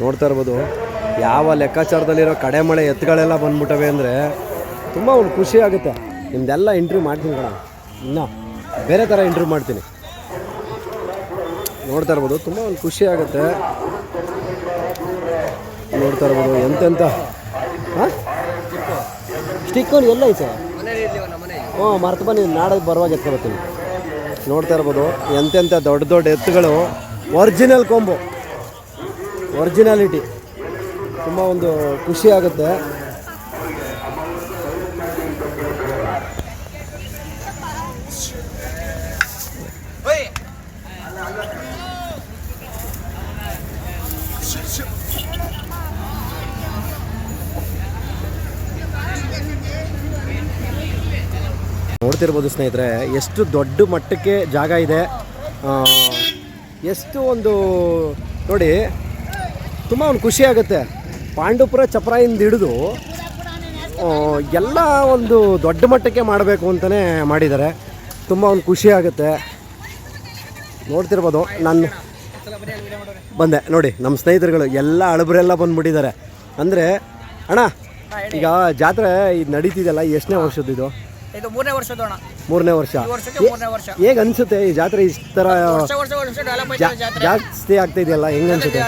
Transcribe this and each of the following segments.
ನೋಡ್ತಾ ಇರ್ಬೋದು ಯಾವ ಲೆಕ್ಕಾಚಾರದಲ್ಲಿರೋ ಕಡೆಮಳೆ ಎತ್ತುಗಳೆಲ್ಲ ಬಂದ್ಬಿಟ್ಟವೆ ಅಂದರೆ ತುಂಬ ಒಂದು ಖುಷಿ ಆಗುತ್ತೆ. ನಿಮ್ದೆಲ್ಲ ಇಂಟ್ರ್ಯೂ ಮಾಡ್ತೀನಿ ಕಣ, ಇನ್ನೂ ಬೇರೆ ಥರ ಇಂಟ್ರ್ಯೂ ಮಾಡ್ತೀನಿ. ನೋಡ್ತಾ ಇರ್ಬೋದು ತುಂಬ ಒಂದು ಖುಷಿ ಆಗುತ್ತೆ. ನೋಡ್ತಾ ಇರ್ಬೋದು ಎಂತೆಂಥ ಹಾಂ ಸ್ಟಿಕ್ಕಲ್ಲಿ ಎಲ್ಲ ಐತೆ. ಹ್ಞೂ ಮರ್ತು ಬನ್ನಿ, ನಾಳೆ ಬರುವಾಗ ಎತ್ಕೊಬರ್ತೀನಿ. ನೋಡ್ತಾ ಇರ್ಬೋದು ಎಂತೆಂಥ ದೊಡ್ಡ ದೊಡ್ಡ ಎತ್ತುಗಳು, ಒರಿಜಿನಲ್ ಕೊಂಬು, ಒರಿಜಿನಾಲಿಟಿ. ತುಂಬ ಒಂದು ಖುಷಿ ಆಗುತ್ತೆ. ನೋಡ್ತಿರ್ಬೋದು ಸ್ನೇಹಿತರೆ, ಎಷ್ಟು ದೊಡ್ಡ ಮಟ್ಟಕ್ಕೆ ಜಾಗ ಇದೆ, ಎಷ್ಟು ಒಂದು ನೋಡಿ ತುಂಬ ಒಂದು ಖುಷಿ ಆಗುತ್ತೆ. ಪಾಂಡುಪುರ ಚಪ್ರಾಯಿಂದ ಹಿಡಿದು ಎಲ್ಲ ಒಂದು ದೊಡ್ಡ ಮಟ್ಟಕ್ಕೆ ಮಾಡಬೇಕು ಅಂತಲೇ ಮಾಡಿದ್ದಾರೆ. ತುಂಬ ಒಂದು ಖುಷಿ ಆಗುತ್ತೆ. ನೋಡ್ತಿರ್ಬೋದು ನಾನು ಬಂದೆ ನೋಡಿ, ನಮ್ಮ ಸ್ನೇಹಿತರುಗಳು ಎಲ್ಲ ಹಳಬರೆಲ್ಲ ಬಂದುಬಿಟ್ಟಿದ್ದಾರೆ. ಅಂದರೆ ಅಣ್ಣ ಈಗ ಜಾತ್ರೆ ಇದು ನಡೀತಿದೆಯಲ್ಲ, ಎಷ್ಟನೇ ವರ್ಷದ್ದು ಇದು ಮೂರನೇ ವರ್ಷದೋಣ. ಮೂರನೇ ವರ್ಷ. ಹೇಗೆ ಅನ್ಸುತ್ತೆ ಈ ಜಾತ್ರೆ ಇಷ್ಟು ಥರ ಜಾಸ್ತಿ ಆಗ್ತಾ ಇದೆಯಲ್ಲ, ಹೆಂಗೆ ಅನ್ಸುತ್ತೆ?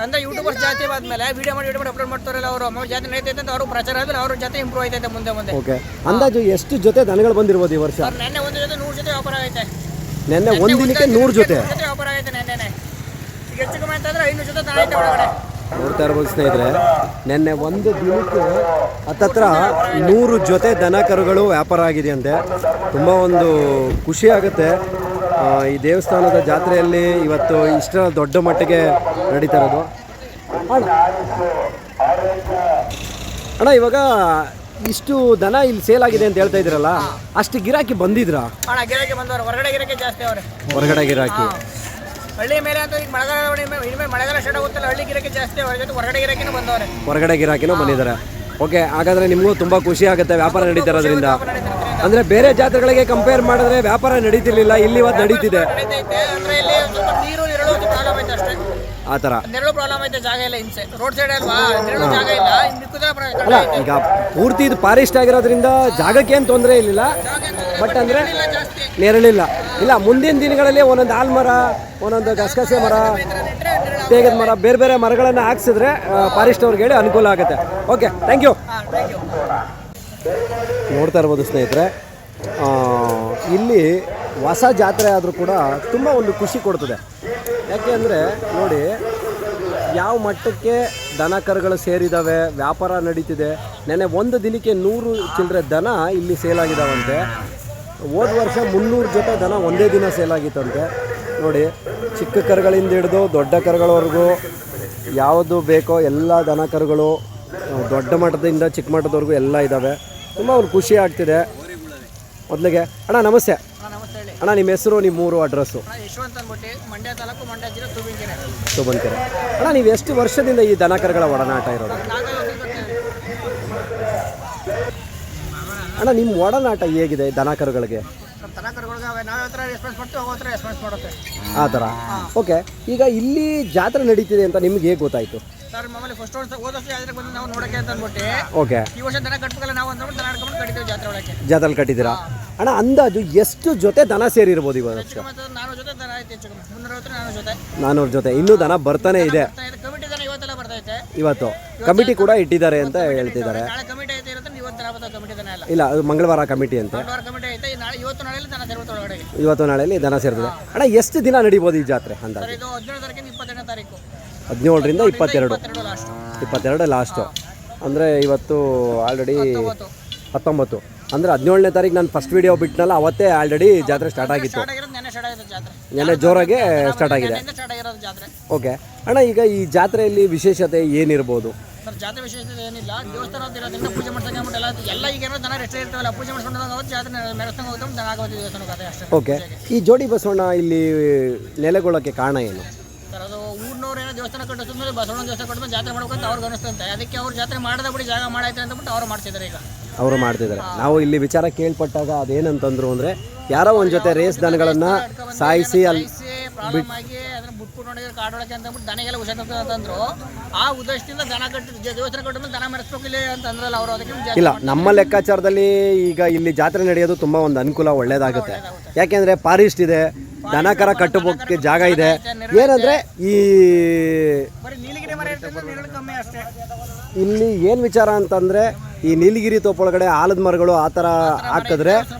ಅಂದ್ರೆ ಯೂಟ್ಯೂಬರ್ಸ್ ಜಾತಿ ಆದ್ಮೇಲೆ ವಿಡಿಯೋ ಮಾಡಿ ಅಪ್ಲೋಡ್ ಮಾಡ್ತಾರಲ್ಲ, ಅವರು ಜಾತಿ ನಡೀತೈತೆ ಅಂತ ಅವರು ಪ್ರಚಾರ ಆದ್ರೆ ಅವ್ರ ಜಾತಿ ಇಂಪ್ರೂವ್ ಆಯ್ತೈತೆ ಮುಂದೆ ಮುಂದೆ. ಓಕೆ, ಅಂದಾಜು ಎಷ್ಟು ಜೊತೆ ದನಗಳು ಬಂದಿರ್ಬೋದು ಈ ವರ್ಷ? ನೆನ್ನೆ ಒಂದು ಜೊತೆ 100 ಜೊತೆ ವ್ಯಾಪಾರ ಆಗೈತೆ. ನೆನ್ನೆ ಒಂದು ದಿನಕ್ಕೆ 100 ಜೊತೆ ವ್ಯಾಪಾರ ಆಗೈತೆ ನೆನ್ನೆ. ಈಗ ಹೆಚ್ಚು ಕಮ್ಮಿ ಅಂತಂದ್ರೆ 500 ಜೊತೆ ದನ ಐತೆ ಒಳಗಡೆ. ನೋಡ್ತಾ ಇರ್ಬೋದು ಸ್ನೇಹಿತರೆ, ನೆನ್ನೆ ಒಂದು ದಿನಕ್ಕೆ ಹತ್ತತ್ರ 100 ಜೊತೆ ದನ ಕರುಗಳು ವ್ಯಾಪಾರ ಆಗಿದೆಯಂತೆ. ತುಂಬ ಒಂದು ಖುಷಿ ಆಗುತ್ತೆ. ಈ ದೇವಸ್ಥಾನದ ಜಾತ್ರೆಯಲ್ಲಿ ಇವತ್ತು ಇಷ್ಟರ ದೊಡ್ಡ ಮಟ್ಟಿಗೆ ನಡೀತಾ ಇರೋದು. ಅಣ್ಣ ಇವಾಗ ಇಷ್ಟು ದನ ಇಲ್ಲಿ ಸೇಲ್ ಆಗಿದೆ ಅಂತ ಹೇಳ್ತಾ ಇದ್ರಲ್ಲ, ಅಷ್ಟು ಗಿರಾಕಿ ಬಂದಿದ್ರಾ? ಗಿರಾಕಿ ಬಂದವರು, ಹೊರಗಡೆ ಗಿರಾಕಿ ಜಾಸ್ತಿ ಅವರೇ. ಹೊರಗಡೆ ಗಿರಾಕಿ ಹಳ್ಳಿ ಮೇಲೆ ಅಂತ ಈಗ ಮಳೆಗಾಲ ಸ್ಟಾರ್ಟ್ ಆಗುತ್ತಲ್ಲ, ಹಳ್ಳಿ ಗಿರಾಕಿ ಜಾಸ್ತಿ ಅವ್ರ ಜೊತೆ ಹೊರಗಡೆ ಗಿರಾಕಿನೂ ಬಂದವ್ರೆ. ಹೊರಗಡೆ ಗಿರಾಕಿನೂ ಬಂದಿದ್ದಾರೆ. ಓಕೆ, ಹಾಗಾದರೆ ನಿಮಗೂ ತುಂಬ ಖುಷಿ ಆಗುತ್ತೆ ವ್ಯಾಪಾರ ನಡೀತಾ ಇರೋದ್ರಿಂದ. ಅಂದರೆ ಬೇರೆ ಜಾತ್ರೆಗಳಿಗೆ ಕಂಪೇರ್ ಮಾಡಿದ್ರೆ ವ್ಯಾಪಾರ ನಡೀತಿರ್ಲಿಲ್ಲ, ಇಲ್ಲಿ ಇವತ್ತು ನಡೀತಿದೆ. ಅಂದರೆ ಇಲ್ಲಿ ನೀರು ನೆರಳು ಪ್ರಾಬ್ಲಮ್ ಐತೆ ಅಷ್ಟೇ. ಆ ಥರ ನೆರಳು ಪ್ರಾಬ್ಲಮ್ ಐತೆ, ಜಾಗ ಇಲ್ಲ ಹಿಂಸೆ. ರೋಡ್ ಸೈಡ್ ಅಲ್ವಾ, ನೆರಳು ಜಾಗ ಇಲ್ಲ. ಅಲ್ಲ, ಈಗ ಪೂರ್ತಿ ಇದು ಫಾರೆಸ್ಟ್ ಆಗಿರೋದ್ರಿಂದ ಜಾಗಕ್ಕೆ ಏನು ತೊಂದರೆ ಇರಲಿಲ್ಲ, ಬಟ್ ಅಂದರೆ ನೆರಳಿಲ್ಲ. ಇಲ್ಲ, ಮುಂದಿನ ದಿನಗಳಲ್ಲಿ ಒಂದೊಂದು ಆಲ್ಮರ, ಒಂದೊಂದು ಗಸಗಸೆ ಮರ, ತೇಗದ ಮರ, ಬೇರೆ ಬೇರೆ ಮರಗಳನ್ನು ಹಾಕ್ಸಿದ್ರೆ ಫಾರೆಸ್ಟ್ ಅವ್ರಿಗೆ ಹೇಳಿ ಅನುಕೂಲ ಆಗುತ್ತೆ. Okay, thank you. ನೋಡ್ತಾ ಇರ್ಬೋದು ಸ್ನೇಹಿತರೆ, ಇಲ್ಲಿ ಹೊಸ ಜಾತ್ರೆ ಆದರೂ ಕೂಡ ತುಂಬ ಒಂದು ಖುಷಿ ಕೊಡ್ತದೆ. ಯಾಕೆ ಅಂದರೆ ನೋಡಿ ಯಾವ ಮಟ್ಟಕ್ಕೆ ದನ ಕರುಗಳು ಸೇರಿದ್ದಾವೆ, ವ್ಯಾಪಾರ ನಡೀತಿದೆ. ನೆನ್ನೆ ಒಂದು ದಿನಕ್ಕೆ 100 ಚಿಲ್ಲರೆ ದನ ಇಲ್ಲಿ ಸೇಲಾಗಿದ್ದಾವಂತೆ. ಹೋದ ವರ್ಷ 300 ಜೊತೆ ದನ ಒಂದೇ ದಿನ ಸೇಲಾಗಿತ್ತಂತೆ. ನೋಡಿ, ಚಿಕ್ಕ ಕರುಗಳಿಂದ ಹಿಡಿದು ದೊಡ್ಡ ಕರುಗಳವರೆಗೂ ಯಾವುದು ಬೇಕೋ ಎಲ್ಲ ದನ ಕರುಗಳು, ದೊಡ್ಡ ಮಟ್ಟದಿಂದ ಚಿಕ್ಕ ಮಟ್ಟದವರೆಗೂ ಎಲ್ಲ ಇದ್ದಾವೆ. ತುಂಬ ಒಂದು ಖುಷಿ ಆಗ್ತಿದೆ. ಮೊದಲಿಗೆ ಅಣ್ಣ ನಮಸ್ತೆ. ಅಣ್ಣ ನಿಮ್ಮ ಹೆಸರು, ನಿಮ್ಮ ಊರು, ಅಡ್ರೆಸ್ಸು? ಯಶವಂತ ಅಂದ್ಬಿಟ್ಟು, ಮಂಡ್ಯ ತಾಲೂಕು, ಮಂಡ್ಯ ಜಿಲ್ಲೆ, ತುಬನ್ಕೆರೆ. ಅಣ್ಣ ನೀವು ಎಷ್ಟು ವರ್ಷದಿಂದ ಈ ದನ ಕರುಗಳ ಒಡನಾಟ ಇರೋದು? ಅಣ್ಣ ನಿಮ್ಮ ಒಡನಾಟ ಹೇಗಿದೆ ದನ ಕರುಗಳಿಗೆ? ಆ ಥರ. ಓಕೆ, ಈಗ ಇಲ್ಲಿ ಜಾತ್ರೆ ನಡೀತಿದೆ ಅಂತ ನಿಮ್ಗೆ ಹೇಗೆ ಗೊತ್ತಾಯಿತು? ಸರ್ ಮಾಮೂಲಿ ಫಸ್ಟ್ ಹೋದ ವರ್ಷ ಜಾತ್ರೆಗೆ ಬಂದು ನಾವು ನೋಡಕ್ಕೆ ಅಂತ ಅಂದ್ಬಿಟ್ಟು, ಓಕೆ, ಈ ವರ್ಷ ದನ ಕಟ್ಬೇಕಲ್ಲ ನಾವು ಅಂದ್ಬಿಟ್ಟು ದನ ಕಟ್ಕೊಂಡು ಕಟ್ಟಿದ್ದೀವಿ ಜಾತ್ರೆ ಒಳಗೆ. ಜಾತ್ರೆಲಿ ಕಟ್ಟಿದ್ದೀರಾ? ಅಣ್ಣ ಅಂದಾಜು ಎಷ್ಟು ಜೊತೆ ದನ ಸೇರಿರ್ಬೋದು ಇವಾಗ? 400 ಜೊತೆ ದನ ಐತೆ, ಹೆಚ್ಚು ಕಮ್ಮಿ 360 ಜೊತೆ. 400 ಜೊತೆ ಇನ್ನೂ ದನ ಬರ್ತಾನೆ ಇದೆ. ಕಮಿಟಿ ದನ ಇವತ್ತೆಲ್ಲ ಬರ್ತೈತೆ. ಇವತ್ತು ಕಮಿಟಿ ಕೂಡ ಇಟ್ಟಿದ್ದಾರೆ ಅಂತ ಹೇಳ್ತಿದ್ದಾರೆ. ನಾಳೆ ಕಮಿಟಿ ಐತೆ ಇರುತ್ತೆ, ಇವತ್ತು ನಾಳೆ ಕಮಿಟಿ ದನ ಇಲ್ಲ. ಇಲ್ಲ, ಅದು ಮಂಗಳವಾರ ಕಮಿಟಿ ಅಂತ. ಮಂಗಳವಾರ ಕಮಿಟಿ ಐತೆ, ನಾಳೆ ಇವತ್ತು ನಾಳೆಯಲ್ಲಿ ದನ ಸೇರ್ಬೋದು ಒಳಗಡೆ. ಇವತ್ತು ನಾಳೆಯಲ್ಲಿ ದನ ಸೇರ್ತದೆ. ಅಣ್ಣ ಎಷ್ಟು ದಿನ ನಡೀಬೋದು ಈ ಜಾತ್ರೆ ಅಂದಾಜು? ಇದು 17 ತಾರೀಕಿಂದ 22ನೇ ತಾರೀಕು. 17ರಿಂದ 22 ಲಾಸ್ಟು. ಅಂದರೆ ಇವತ್ತು ಆಲ್ರೆಡಿ 19. ಅಂದರೆ 17ನೇ ತಾರೀಕು ನಾನು ಫಸ್ಟ್ ವಿಡಿಯೋ ಬಿಟ್ಟನಲ್ಲ, ಅವತ್ತೇ ಆಲ್ರೆಡಿ ಜಾತ್ರೆ ಸ್ಟಾರ್ಟ್ ಆಗಿತ್ತು. ನೆನ್ನೆ ಜೋರಾಗೆ ಸ್ಟಾರ್ಟ್ ಆಗಿದೆ. ಓಕೆ ಅಣ್ಣ, ಈಗ ಈ ಜಾತ್ರೆಯಲ್ಲಿ ವಿಶೇಷತೆ ಏನಿರ್ಬೋದು? ಸರ್ ಜಾತ್ರೆ ವಿಶೇಷತೆ ಏನಿಲ್ಲ, ದೇವಸ್ಥಾನ ಇರೋದ್ರಿಂದ ಪೂಜೆ ಮಾಡ್ಸಂಗೆ ಎಲ್ಲ ಈಗ ಏನೋ ದನ ರೆಸ್ಟ್ ಇರ್ತಾವಲ್ಲ, ಪೂಜೆ ಮಾಡ್ಸ್ಕೊಂಡು ಅವತ್ತು ಜಾತ್ರೆ ಮೆರೆಸ್ದಂಗೆ ಹೋಗ್ತಾ ದನ ಆಗೋದು ದೇವಸ್ಥಾನಕ್ಕೆ ಅಷ್ಟೇ. ಓಕೆ, ಈ ಜೋಡಿ ಬಸವಣ್ಣ ಇಲ್ಲಿ ನೆಲೆಗೊಳ್ಳೋಕ್ಕೆ ಕಾರಣ ಏನು? ಸರ್ ಅದು ಊರಿನವ್ರು ಏನೋ ದೇವಸ್ಥಾನ ಕಟ್ಟಿಸಿದ್ಮೇಲೆ ಬಸವಣ್ಣ ದೇವಸ್ಥಾನ ಕಟ್ಟಿದ್ಮೇಲೆ ಜಾತ್ರೆ ಮಾಡ್ಬೇಕಂತ ಅವ್ರಿಗೆ ಅನಿಸ್ತಂತೆ. ಅದಕ್ಕೆ ಅವ್ರು ಜಾತ್ರೆ ಮಾಡದ ಬಿಡಿ ಜಾಗ ಮಾಡೈತೆ ಅಂತಬಿಟ್ಟು ಅವರು ಮಾಡ್ತಿದ್ದಾರೆ. ಈಗ ಅವರು ಮಾಡ್ತಿದ್ದಾರೆ. ನಾವು ಇಲ್ಲಿ ವಿಚಾರ ಕೇಳ್ಪಟ್ಟಾಗ ಅದೇನಂತಂದ್ರು ಅಂದರೆ, ಯಾರೋ ಒಂದು ಜೊತೆ ರೇಸ್ ದನಗಳನ್ನು ಸಾಯಿಸಿ ಅಲ್ಲಿ ಪ್ರಾಬ್ಲಮ್ ಆಗಿ ಅದನ್ನ ಬಿಟ್ಬಿಟ್ಟು ನೋಡಿದ್ರೆ ಕಾಡೊಳಗೆ ಅಂತ ಅಂದ್ಬಿಟ್ಟು ದನಗೆಲ್ಲ ಹುಷಾರ್ ಅಂತಂದ್ರು. ಆ ಉದ್ದೇಶದಿಂದ ದನ ಕಟ್ಟಿ ದೇವಸ್ಥಾನ ಕಟ್ಟ ಮೇಲೆ ದನ ಮೆರೆಸ್ಬೇಕಿಲ್ಲ ಅಂತ ಅಂದ್ರಲ್ಲ ಅವರು. ಅದಕ್ಕೆ ಇಲ್ಲ, ನಮ್ಮ ಲೆಕ್ಕಾಚಾರದಲ್ಲಿ ಈಗ ಇಲ್ಲಿ ಜಾತ್ರೆ ನಡೆಯೋದು ತುಂಬ ಒಂದು ಅನುಕೂಲ, ಒಳ್ಳೇದಾಗುತ್ತೆ. ಯಾಕೆಂದರೆ ಫಾರೆಸ್ಟ್ ಇದೆ, ದನ ಕರ ಕಟ್ಟೋಕ್ಕೆ ಜಾಗ ಇದೆ. ಏನಂದರೆ ಈ ಬರೀ ನೀಲಗಿರಿ ಮರ ಇರ್ತದೆ, ನೆರಳು ಕಮ್ಮಿ ಅಷ್ಟೇ. ಇಲ್ಲಿ ಏನು ವಿಚಾರ ಅಂತಂದರೆ ಈ ನೀಲಗಿರಿ ತೋಪೊಳಗಡೆ ಆಲದ ಮರಗಳು ಆ ಥರ ಹಾಕಿದ್ರೆ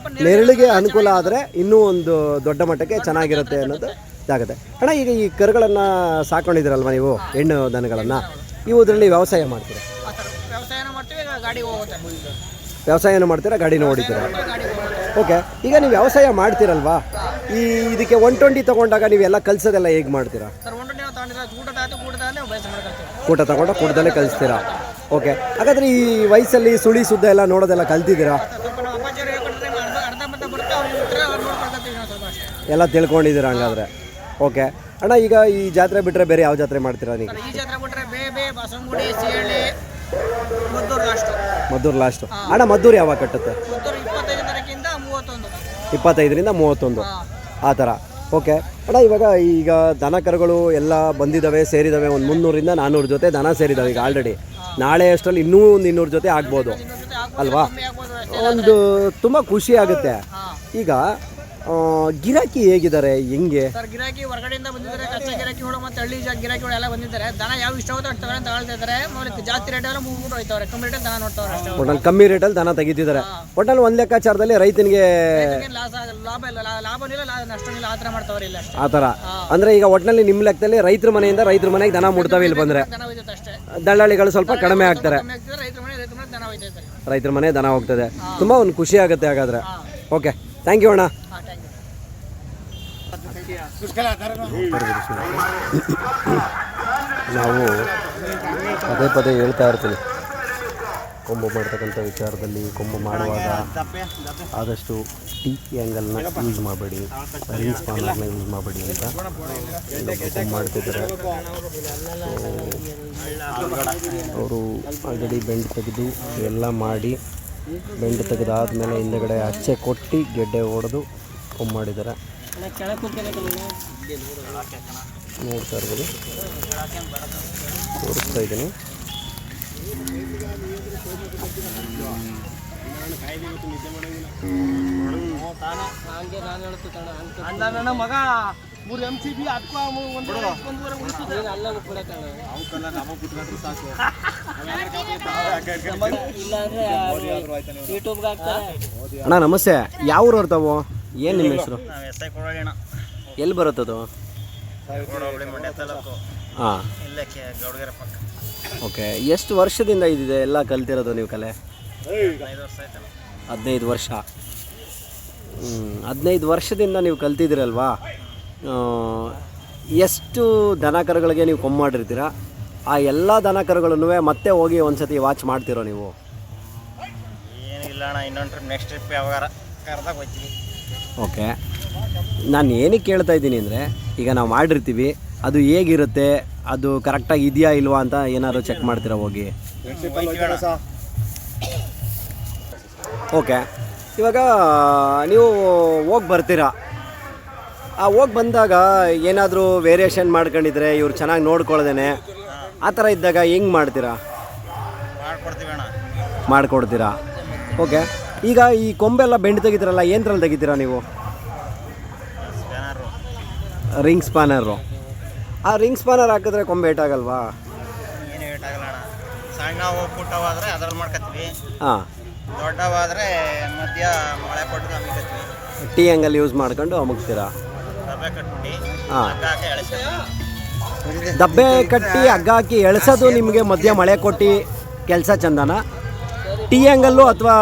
ನೆರಳಿಗೆ ಅನುಕೂಲ ಆದರೆ ಇನ್ನೂ ಒಂದು ದೊಡ್ಡ ಮಟ್ಟಕ್ಕೆ ಚೆನ್ನಾಗಿರುತ್ತೆ ಅನ್ನೋದು ಇದಾಗುತ್ತೆ. ಅಣ್ಣ, ಈಗ ಈ ಕರುಗಳನ್ನು ಸಾಕೊಂಡಿದ್ದೀರಲ್ವ ನೀವು, ಹೆಣ್ಣು ದನಗಳನ್ನು, ಇವುದರಲ್ಲಿ ವ್ಯವಸಾಯ ಮಾಡ್ತೀರಾ? ಆ ಥರ ವ್ಯವಸಾಯನ ಮಾಡ್ತೀವಿ, ಈಗ ಗಾಡಿ ಹೋಗುತ್ತೆ. ವ್ಯವಸಾಯನೂ ಮಾಡ್ತೀರಾ, ಗಾಡಿನೂ ಹೊಡಿತೀರಾ? ಗಾಡಿ ಹೋಗುತ್ತೆ. ಓಕೆ. ಈಗ ನೀವು ವ್ಯವಸಾಯ ಮಾಡ್ತೀರಲ್ವಾ, ಇದಕ್ಕೆ 120 ತೊಗೊಂಡಾಗ ನೀವೆಲ್ಲ ಕಲಿಸೋದೆಲ್ಲ ಹೇಗೆ ಮಾಡ್ತೀರಾ? ಸರ್, ಒಂದು ನೀವು ತಗೊಂಡಿಲ್ಲ, ಕೂಟದಾದ್ರೆ ಬಯಸ ಮಾಡ್ಕೊಳ್ತೀವಿ. ಕೂಟ ತಗೊಂಡು ಕೂಟದಲ್ಲೇ ಕಲಿಸ್ತೀರಾ? ಓಕೆ. ಹಾಗಾದರೆ ಈ ವಯಸ್ಸಲ್ಲಿ ಸುಳಿ ಸುದ್ದ ಎಲ್ಲ ನೋಡೋದೆಲ್ಲ ಕಲ್ತಿದ್ದೀರಾ? ಸ್ವಲ್ಪ ನಮ್ಮ ಅಪ್ಪಾಜಿಯವರು ಹೇಳ್ಕೊಟ್ರೆ ಅರ್ಧ ಮರ್ಧ ಬರುತ್ತೆ, ಅವ್ರು ಇರ್ತಾರೆ, ಅವ್ರು ನೋಡ್ಕೊಳ್ತೀವಿ ನಾವು ಸ್ವಲ್ಪ ಅಷ್ಟೇ. ಎಲ್ಲ ತಿಳ್ಕೊಂಡಿದ್ದೀರಾ ಹಂಗಾದ್ರೆ? ಓಕೆ. ಅಣ್ಣ, ಈಗ ಈ ಜಾತ್ರೆ ಬಿಟ್ಟರೆ ಬೇರೆ ಯಾವ ಜಾತ್ರೆ ಮಾಡ್ತೀರಾ ನೀವು? ಈ ಜಾತ್ರೆ ಬಿಟ್ಟರೆ ಬೇಬೆ, ಬಸವನಗುಡಿ, ಸಿಹಳ್ಳಿ, ಮದ್ದೂರು ಲಾಸ್ಟು. ಮದ್ದೂರು ಲಾಸ್ಟು. ಅಣ್ಣ, ಮದ್ದೂರು ಯಾವಾಗ ಕಟ್ಟುತ್ತೆ? ಮದ್ದೂರು 25 ತಾರೀಕಿಂದ 31. 25ರಿಂದ 31 ಆ ಥರ. ಓಕೆ. ಅಣ್ಣ, ಈಗ ದನ ಕರುಗಳು ಎಲ್ಲ ಬಂದಿದ್ದಾವೆ, ಸೇರಿದ್ದಾವೆ. ಒಂದು 300ರಿಂದ 400 ಜೊತೆ ದನ ಸೇರಿದ್ದಾವೆ ಈಗ ಆಲ್ರೆಡಿ. ನಾಳೆ ಅಷ್ಟರಲ್ಲಿ ಇನ್ನೂ ಒಂದು 200 ಜೊತೆ ಆಗ್ಬೋದು ಅಲ್ವಾ? ಒಂದು ತುಂಬ ಖುಷಿ ಆಗುತ್ತೆ. ಈಗ ಗಿರಾಕಿ ಹೇಗಿದ್ದಾರೆ, ಹೆಂಗೆ ಸರ್? ಗಿರಾಕಿ ಹೊರಗಡೆಯಿಂದ ಬಂದಿದ್ದಾರೆ, ಕಚ್ಚಾ ಗಿರಾಕಿಗಳು ಮತ್ತು ಹಳ್ಳಿ ಗಿರಾಕಿಗಳು ಎಲ್ಲ ಬಂದಿದ್ದಾರೆ. ದನ ಯಾವ ಇಷ್ಟ ಆಗುತ್ತೆ ಅಷ್ಟು ತಗೊಳ್ತಾ ಇದ್ದಾರೆ. ಆಮೇಲೆ ಜಾಸ್ತಿ ರೇಟೆಲ್ಲ ಮುಗ್ಬಿಟ್ಟು ಹೋಯ್ತವ್ರೆ, ಕಮ್ಮಿ ರೇಟಲ್ಲಿ ದನ ನೋಡ್ತಾವ್ರೆ ಅಷ್ಟೇ. ಒಟ್ಟಲ್ಲಿ ಕಮ್ಮಿ ರೇಟಲ್ಲಿ ದನ ತೆಗಿತಿದ್ದಾರೆ. ಒಟ್ಟಲ್ಲಿ ಒಂದು ಲೆಕ್ಕಾಚಾರದಲ್ಲಿ ರೈತನಿಗೆ ಲಾಭ ಇಲ್ಲ, ಲಾಭನಿಲ್ಲ, ನಷ್ಟನಿಲ್ಲ, ಆ ಥರ ಮಾಡ್ತಾವ್ರೆ ಇಲ್ಲ ಅಷ್ಟೇ. ಆ ಥರ ಅಂದರೆ ಈಗ ಒಟ್ಟಿನಲ್ಲಿ ನಿಮ್ಮ ಲೆಕ್ಕದಲ್ಲಿ ರೈತರ ಮನೆಯಿಂದ ರೈತರ ಮನೆಗೆ ದನ ಮುಡ್ತಾವೆ ಇಲ್ಲಿ ಬಂದರೆ. ದನ ಹೋಯ್ತೈತೆ ಅಷ್ಟೇ. ದಳ್ಳಾಳಿಗಳು ಸ್ವಲ್ಪ ಕಡಿಮೆ ಆಗ್ತಾರೆ, ರೈತರ ಮನೆ ದನ ಹೋಯ್ತೈತೆ. ರೈತರ ಮನೆ ದನ ಹೋಗ್ತದೆ. ತುಂಬ ಒಂದು ಖುಷಿ ಆಗುತ್ತೆ ಹಾಗಾದರೆ. ಓಕೆ, ಥ್ಯಾಂಕ್ ಯು ಅಣ್ಣ. ನಾವು ಪದೇ ಪದೇ ಹೇಳ್ತಾ ಇರ್ತೀನಿ, ಕೊಂಬು ಮಾಡ್ತಕ್ಕಂಥ ವಿಚಾರದಲ್ಲಿ ಕೊಂಬು ಮಾಡುವಾಗ ಆದಷ್ಟು ಟಿ ಆ್ಯಂಗಲ್ನ ಯೂಸ್ ಮಾಡಬೇಡಿ, ರಿಂಗ್ ಸ್ಪಾನರ್ನ ಯೂಸ್ ಮಾಡಬೇಡಿ ಅಂತ ಕೊಂಬು ಮಾಡ್ತಿದ್ದಾರೆ. ಅವರು ಆಲ್ರೆಡಿ ಬೆಂಡ್ ತೆಗೆದು ಎಲ್ಲ ಮಾಡಿ, ಬೆಂಡ್ ತೆಗೆದಾದ್ಮೇಲೆ ಹಿಂದೆಗಡೆ ಅಚ್ಚೆ ಕೊಟ್ಟು ಗೆಡ್ಡೆ ಹೊಡೆದು ಕೊಂಬು ಮಾಡಿದ್ದಾರೆ. ನೋಡ್ತಾ ಇರ್ಬೋದು, ತೋರಿಸ್ತಾ ಇದ್ದೀನಿ. ಮಗ 3 MCB ಅಣ್ಣ ನಮಸ್ತೆ, ಯಾವ ಊರವ್ರು ತಾವು? ಏನು ನಿಮ್ಮ ಹೆಸರು? ಎಲ್ಲಿ ಬರುತ್ತದು? ಹಾಂ. ಓಕೆ. ಎಷ್ಟು ವರ್ಷದಿಂದ ಇದಿದೆ ಎಲ್ಲ ಕಲ್ತಿರೋದು ನೀವು ಕಲೆ? 15 ವರ್ಷ. 15 ವರ್ಷದಿಂದ ನೀವು ಕಲ್ತಿದ್ದೀರಲ್ವಾ? ಎಷ್ಟು ದನ ಕರುಗಳಿಗೆ ನೀವು ಕೊಂಬು ಮಾಡಿರ್ತೀರಾ? ಆ ಎಲ್ಲ ದನ ಕರುಗಳನ್ನು ಮತ್ತೆ ಹೋಗಿ ಒಂದ್ಸತಿ ವಾಚ್ ಮಾಡ್ತಿರೋ ನೀವು? ಏನಿಲ್ಲ ಅಣ್ಣ, ಇನ್ನೊಂದು ಟ್ರಿಪ್, ನೆಕ್ಸ್ಟ್ ಟ್ರಿಪ್ ಯಾವಾಗ ಕರೆದಾಗ ಹೋಗ್ತೀವಿ. ಓಕೆ. ನಾನು ಏನಕ್ಕೆ ಕೇಳ್ತಾ ಇದ್ದೀನಿ ಅಂದರೆ, ಈಗ ನಾವು ಮಾಡಿರ್ತೀವಿ, ಅದು ಹೇಗಿರುತ್ತೆ, ಅದು ಕರೆಕ್ಟಾಗಿ ಇದೆಯಾ ಇಲ್ವಾ ಅಂತ ಏನಾದ್ರು ಚೆಕ್ ಮಾಡ್ತೀರಾ ಹೋಗಿ? ಓಕೆ. ಇವಾಗ ನೀವು ಹೋಗಿ ಬರ್ತೀರಾ, ಆ ಹೋಗಿ ಬಂದಾಗ ಏನಾದರೂ ವೇರಿಯೇಷನ್ ಮಾಡ್ಕೊಂಡಿದ್ರೆ, ಇವ್ರು ಚೆನ್ನಾಗಿ ನೋಡ್ಕೊಳ್ದೇನೆ ಆ ಥರ ಇದ್ದಾಗ ಹೆಂಗೆ ಮಾಡ್ತೀರಾ? ಮಾಡಿಕೊಡ್ತೀರಾ? ಓಕೆ. ಈಗ ಈ ಕೊಂಬೆಲ್ಲ ಬೆಂಡ್ ತೆಗಿತೀರಲ್ಲ, ಏನರಲ್ಲಿ ತೆಗಿತೀರಾ ನೀವು? Ring spanner. ಆ ರಿಂಗ್ ಸ್ಪಾನರ್ ಹಾಕಿದ್ರೆ ಕೊಂಬೆ ಏಟಾಗಲ್ವಾ? ಏನು ಏಟಾಗಲ್ಲ ಅಣ್ಣ. ಸಣ್ಣ ಪುಟ್ಟವಾದರೆ ಅದ್ರಲ್ಲಿ ಮಾಡ್ಕೊತೀವಿ. ಹಾಂ. ದೊಡ್ಡವಾದರೆ ಮಧ್ಯ ಮಳೆ ಕೊಟ್ಟು ಅಮ್ಮಿಕೊತೀವಿ. ಟಿ ಆ್ಯಂಗಲ್ ಯೂಸ್ ಮಾಡ್ಕೊಂಡು ಅಮುಗ್ತೀರಾ? ದಬ್ಬೆ ಕಟ್ಬಿಟ್ಟು ಹಾಂ. ಹಗ್ಗ ಹಾಕಿ ಎಳೆಸ್ತೀವಿ. ದಬ್ಬೆ ಕಟ್ಟಿ ಹಗ್ಗ ಹಾಕಿ ಎಳ್ಸೋದು ನಿಮಗೆ ಮಧ್ಯ ಮಳೆ ಕೊಟ್ಟು ಕೆಲಸ ಚಂದನ? ಟಿ ಆ್ಯಂಗಲ್ಲು ಅಥವಾ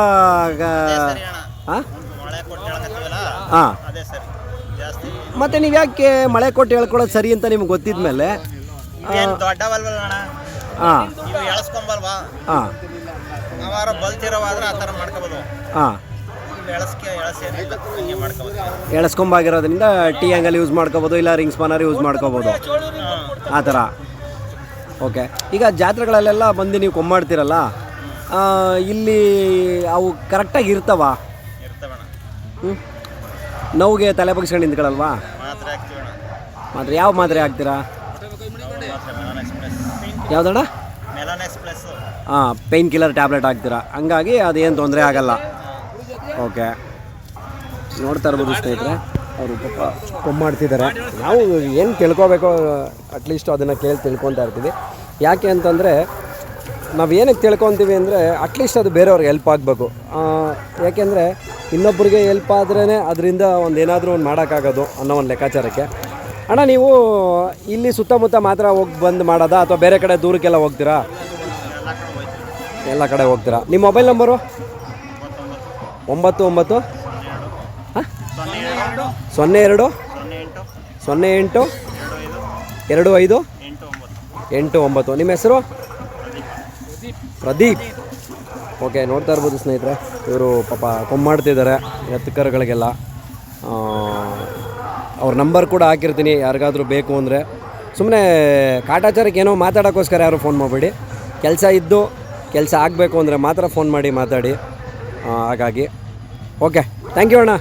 ಹಾಂ ಮಳೆ ಕೊಟ್ಟು ಎಳ್ಕೊತೀವಲ್ಲ, ಹಾಂ ಅದೇ ಸರಿ. ಜಾಸ್ತಿ ಮತ್ತು ನೀವು ಯಾಕೆ ಮಳೆ ಕೊಟ್ಟು ಹೇಳ್ಕೊಳ್ಳೋದು ಸರಿ ಅಂತ ನಿಮ್ಗೆ ಗೊತ್ತಿದ ಮೇಲೆ? ಏನು ದೊಡ್ಡವಲ್ವಲ್ಲ ಅಣ್ಣ, ಹಾಂ ಇವು ಎಳಸ್ಕೊಂಬಲ್ವಾ? ಹಾಂ. ನಾವಾರ ಬಲ್ತಿರೋವಾದ್ರೆ ಆ ಥರ ಮಾಡ್ಕೋಬೋದು. ಹಾಂ. ಎಳಸಿಲ್ಲ ಹಂಗೆ ಮಾಡ್ಕೋಬೋದು. ಎಳಸ್ಕೊಂಬಾಗಿರೋದ್ರಿಂದ ಟಿ ಆ್ಯಂಗಲ್ ಯೂಸ್ ಮಾಡ್ಕೋಬೋದು, ಇಲ್ಲ ರಿಂಗ್ ಸ್ಪಾನರ್ ಯೂಸ್ ಮಾಡ್ಕೋಬೋದು ಆ ಥರ. ಓಕೆ. ಈಗ ಜಾತ್ರೆಗಳಲ್ಲೆಲ್ಲ ಬಂದು ನೀವು ಕೊಂಬಾಡ್ತೀರಲ್ಲ, ಇಲ್ಲಿ ಅವು ಕರೆಕ್ಟಾಗಿ ಇರ್ತವ? ಇರ್ತವಣ್ಣ. ನೋವಿಗೆ ತಲೆ ಬಗ್ಸ್ಕೊಂಡು ನಿಂತ್ಕೊಳ್ಳಲ್ವಾ? ಮಾತ್ರ ಹಾಕ್ತೀವಣ್ಣ. ಮಾತ್ರೆ ಯಾವ ಮಾತ್ರೆ ಹಾಕ್ತೀರಾ? ಯಾವುದಣ್ಣ? ಹಾಂ, ಪೇಯ್ನ್ ಕಿಲ್ಲರ್ ಟ್ಯಾಬ್ಲೆಟ್ ಹಾಕ್ತೀರಾ, ಹಂಗಾಗಿ ಅದೇನು ತೊಂದರೆ ಆಗಲ್ಲ. ಓಕೆ, ನೋಡ್ತಾ ಇರ್ಬೋದು ಸ್ನೇಹಿತರೆ, ಅವರು ಪಾಪ ಕೊಮ್ಮಾಡ್ತಿದ್ದಾರೆ. ನಾವು ಏನು ತಿಳ್ಕೊಬೇಕೋ ಅಟ್ಲೀಸ್ಟ್ ಅದನ್ನು ಕೇಳಿ ತಿಳ್ಕೊತಾ ಇರ್ತೀವಿ. ಯಾಕೆ ಅಂತಂದರೆ ನಾವು ಏನಕ್ಕೆ ತಿಳ್ಕೊತೀವಿ ಅಂದರೆ ಅಟ್ಲೀಸ್ಟ್ ಅದು ಬೇರೆಯವ್ರಿಗೆ ಹೆಲ್ಪ್ ಆಗಬೇಕು. ಯಾಕೆಂದರೆ ಇನ್ನೊಬ್ಬರಿಗೆ ಹೆಲ್ಪ್ ಆದ್ರೇ ಅದರಿಂದ ಏನಾದರೂ ಒಂದು ಮಾಡೋಕ್ಕಾಗೋದು ಅನ್ನೋ ಒಂದು ಲೆಕ್ಕಾಚಾರಕ್ಕೆ. ಅಣ್ಣ, ನೀವು ಇಲ್ಲಿ ಸುತ್ತಮುತ್ತ ಮಾತ್ರ ಹೋಗಿ ಬಂದು ಮಾಡೋದಾ ಅಥವಾ ಬೇರೆ ಕಡೆ ದೂರಕ್ಕೆಲ್ಲ ಹೋಗ್ತೀರಾ? ಎಲ್ಲ ಕಡೆ ಹೋಗ್ತೀರಾ. ನಿಮ್ಮ ಮೊಬೈಲ್ ನಂಬರು? 99 ಹಾಂ 02 08 25 89. ನಿಮ್ಮ ಹೆಸರು? ಪ್ರದೀಪ್. ಓಕೆ, ನೋಡ್ತಾ ಇರ್ಬೋದು ಸ್ನೇಹಿತರೆ, ಇವರು ಪಾಪ ಕೊಮ್ಮಾಡ್ತಿದ್ದಾರೆ ಎತ್ತುಕರುಗಳಿಗೆಲ್ಲ. ಅವ್ರ ನಂಬರ್ ಕೂಡ ಹಾಕಿರ್ತೀನಿ, ಯಾರಿಗಾದರೂ ಬೇಕು ಅಂದರೆ. ಸುಮ್ಮನೆ ಕಾಟಾಚಾರಕ್ಕೆ ಏನೋ ಮಾತಾಡೋಕ್ಕೋಸ್ಕರ ಯಾರು ಫೋನ್ ಮಾಡಬೇಡಿ. ಕೆಲಸ ಆಗಬೇಕು ಅಂದರೆ ಮಾತ್ರ ಫೋನ್ ಮಾಡಿ ಮಾತಾಡಿ. ಹಾಗಾಗಿ ಓಕೆ, ಥ್ಯಾಂಕ್ ಯು ಅಣ್ಣ.